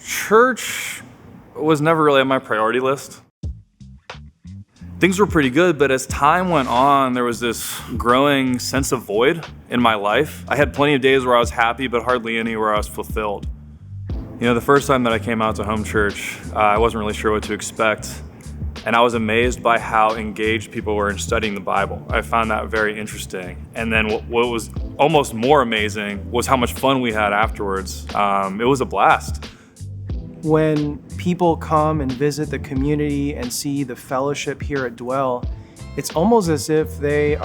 Church was never really on my priority list. Things were pretty good, but as time went on, there was this growing sense of void in my life. I had plenty of days where I was happy, but hardly any where I was fulfilled. The first time that I came out to home church, I wasn't really sure what to expect, and I was amazed by how engaged people were in studying the Bible. I found that very interesting. And then what was almost more amazing was how much fun we had afterwards. It was a blast. When people come and visit the community and see the fellowship here at Dwell, it's almost as if they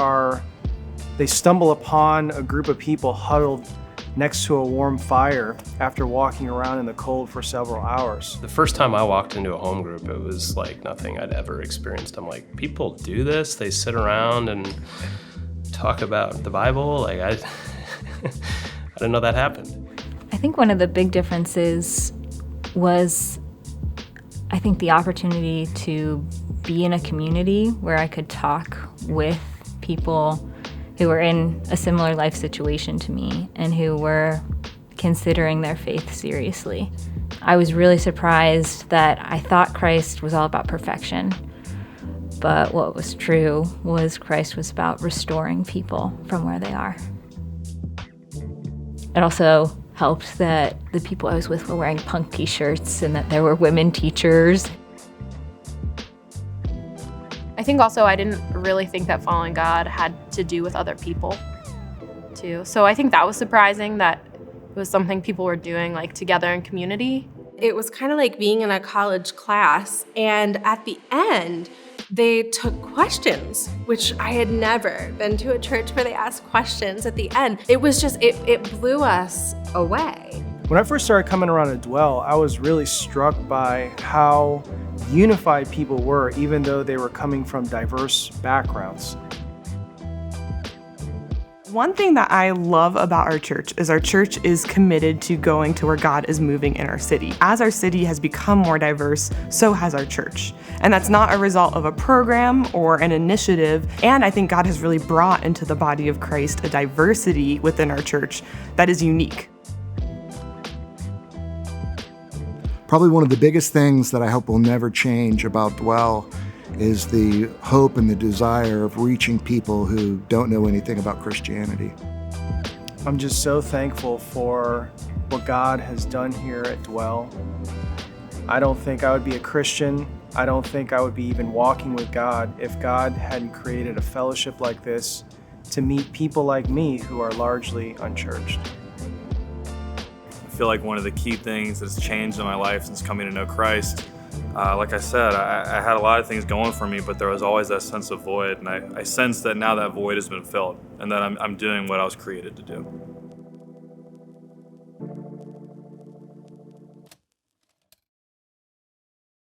stumble upon a group of people huddled next to a warm fire after walking around in the cold for several hours. The first time I walked into a home group, it was like nothing I'd ever experienced. I'm like, people do this? They sit around and talk about the Bible? I didn't know that happened. I think one of the big differences was, the opportunity to be in a community where I could talk with people who were in a similar life situation to me and who were considering their faith seriously. I was really surprised that I thought Christ was all about perfection, but what was true was Christ was about restoring people from where they are. It also helped that the people I was with were wearing punk t-shirts and that there were women teachers. I think also I didn't really think that following God had to do with other people too. So I think that was surprising that it was something people were doing together in community. It was kind of like being in a college class, and at the end, they took questions, which I had never been to a church where they asked questions at the end. It was just, it blew us away. When I first started coming around to Dwell, I was really struck by how unified people were, even though they were coming from diverse backgrounds. One thing that I love about our church is committed to going to where God is moving in our city. As our city has become more diverse, so has our church. And that's not a result of a program or an initiative. And I think God has really brought into the body of Christ a diversity within our church that is unique. Probably one of the biggest things that I hope will never change about Dwell is the hope and the desire of reaching people who don't know anything about Christianity. I'm just so thankful for what God has done here at Dwell. I don't think I would be a Christian. I don't think I would be even walking with God if God hadn't created a fellowship like this to meet people like me who are largely unchurched. I feel like one of the key things that's changed in my life since coming to know Christ, like I said, I had a lot of things going for me, but there was always that sense of void, and I sense that now that void has been filled and that I'm doing what I was created to do.